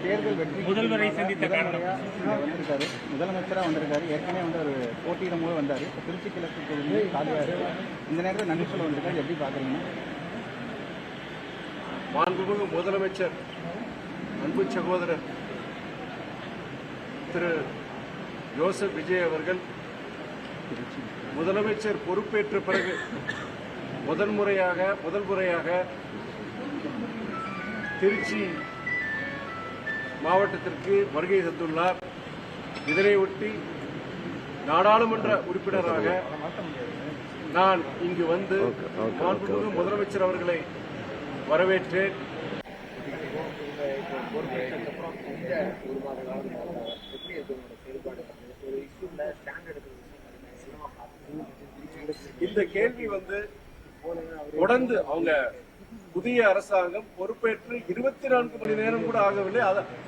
தேர்தல் வெற்றி முதல்வரை சந்தித்த வந்திருக்காரு, முதலமைச்சராக வந்திருக்காரு. ஏற்கனவே வந்து ஒரு போட்டியிடும் போது வந்தார். இப்போ திருச்சி கிழக்கு தொகுதி காலியாக இந்த நேரத்தில் நன்றி சொல்ல வந்திருக்காரு. எப்படி பார்க்குறீங்க? மாண்புமிகு முதலமைச்சர் அன்பு சகோதரர் திரு ஜோசப் விஜய் அவர்கள் முதலமைச்சர் பொறுப்பேற்ற பிறகு முதல் முறையாக திருச்சி மாவட்டத்திற்கு வருகை தந்துள்ளார். இதனையொட்டி நாடாளுமன்ற உறுப்பினராக நான் இங்கு வந்து மாண்புமிகு முதலமைச்சர் அவர்களை வரவேற்றேன். இந்த கேள்வி வந்து தொடர்ந்து அவங்க புதிய அரசாங்கம் பொறுப்பேற்று 24 மணி நேரம் கூட ஆகவில்லை.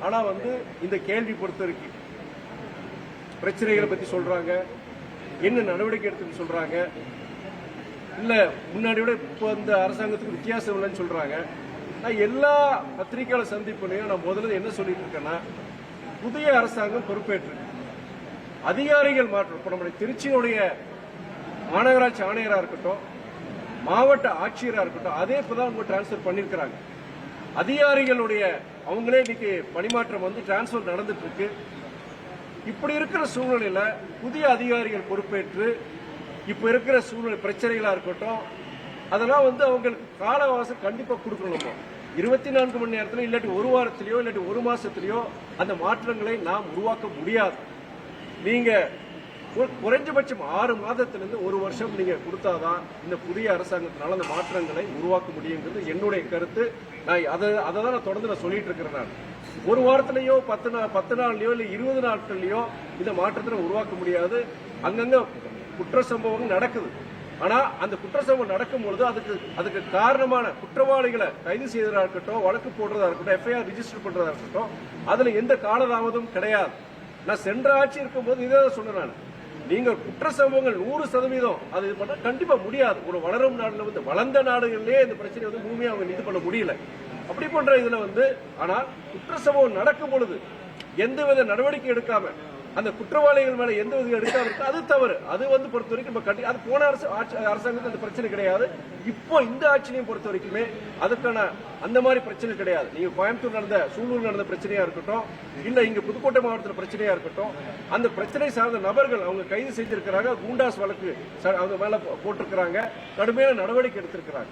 ஆனா வந்து இந்த கேள்வி பொறுத்தவரைக்கும் பிரச்சனைகளை பத்தி சொல்றாங்க, என்ன நடவடிக்கை எடுத்துன்னு சொல்றாங்க, இல்ல முன்னாடி விட இப்போ இந்த அரசாங்கத்துக்கு வித்தியாசம் இல்லைன்னு சொல்றாங்க. நான் எல்லா பத்திரிகையாளர் சந்திப்புலையும் நான் முதல்ல என்ன சொல்லிட்டு இருக்கேன்னா, புதிய அரசாங்கம் பொறுப்பேற்று அதிகாரிகள் மாற்றம். இப்போ நம்முடைய திருச்சியினுடைய மாநகராட்சி ஆணையராக இருக்கட்டும், மாவட்ட ஆட்சியராக இருக்கட்டும், அதே இப்பதான் அவங்க டிரான்ஸ்பர் பண்ணிருக்கிறாங்க. அதிகாரிகளுடைய அவங்களே இன்னைக்கு பணிமாற்றம் வந்து டிரான்ஸ்பர் நடந்துட்டு இருக்கு. இப்படி இருக்கிற சூழ்நிலையில புதிய அதிகாரிகள் பொறுப்பேற்று இப்ப இருக்கிற சூழ்நிலை பிரச்சனைகளா இருக்கட்டும், அதெல்லாம் வந்து அவங்களுக்கு கால அவகாசம் கண்டிப்பா கொடுக்கணுமோ. 24 மணி நேரத்தில் இல்லாட்டி ஒரு வாரத்திலேயோ இல்லாட்டி ஒரு மாசத்திலேயோ அந்த மாற்றங்களை நாம் உருவாக்க முடியாது. நீங்க குறைஞ்சபட்சம் 6 மாதத்திலிருந்து 1 வருஷம் நீங்க கொடுத்தாதான் இந்த புதிய அரசாங்கத்தினால அந்த மாற்றங்களை உருவாக்க முடியுங்கிறது என்னுடைய கருத்து. நான் அதை தான் நான் தொடர்ந்து நான் சொல்லிட்டு இருக்கிறேன். நான் ஒரு வாரத்திலேயோ 10 நாள்லயோ இல்ல 20 நாட்கள்லயோ இந்த மாற்றத்தை உருவாக்க முடியாது. அங்கங்க குற்ற சம்பவங்கள் நடக்குது. ஆனா அந்த குற்ற சம்பவம் நடக்கும் பொழுது அதுக்கு காரணமான குற்றவாளிகளை கைது செய்யறதா இருக்கட்டும், வழக்கு போடுறதா இருக்கட்டும், எஃப்ஐஆர் ரிஜிஸ்டர் பண்றதா இருக்கட்டும், அதுல எந்த காலதாமதமும் கிடையாது. நான் சென்ற ஆட்சி இருக்கும்போது இதே சொன்னேன். நான் நீங்க குற்ற சம்பவங்கள் 100% அது இது பண்ண கண்டிப்பா முடியாது. ஒரு வளரும் நாடுல வந்து வளர்ந்த நாடுகளிலே இந்த பிரச்சனை வந்து பூமியை அவங்க இது பண்ண முடியல. அப்படி போன்ற இதுல வந்து ஆனால் குற்ற சம்பவம் நடக்கும் பொழுது எந்தவித நடவடிக்கை எடுக்காம அந்த குற்றவாளிகள் மேல எந்த வித எடுக்காம இருக்கு, அது தவறு. அது வந்து பொறுத்த வரைக்கும் அது போன அரசாங்கத்தில் அந்த பிரச்சனை கிடையாது. இப்போ இந்த ஆட்சியையும் பொறுத்த வரைக்குமே அதுக்கான அந்த மாதிரி பிரச்சனை கிடையாது. நீங்க கோயம்புத்தூர் நடந்த சூலூர் நடந்த பிரச்சனையா இருக்கட்டும், இல்ல இங்க புதுக்கோட்டை மாவட்டத்தில் பிரச்சனையா இருக்கட்டும், அந்த பிரச்சனை சார்ந்த நபர்கள் அவங்க கைது செஞ்சிருக்கிறாங்க. குண்டாஸ் வழக்கு அவங்க மேல போட்டிருக்கிறாங்க, கடுமையான நடவடிக்கை எடுத்திருக்கிறாங்க.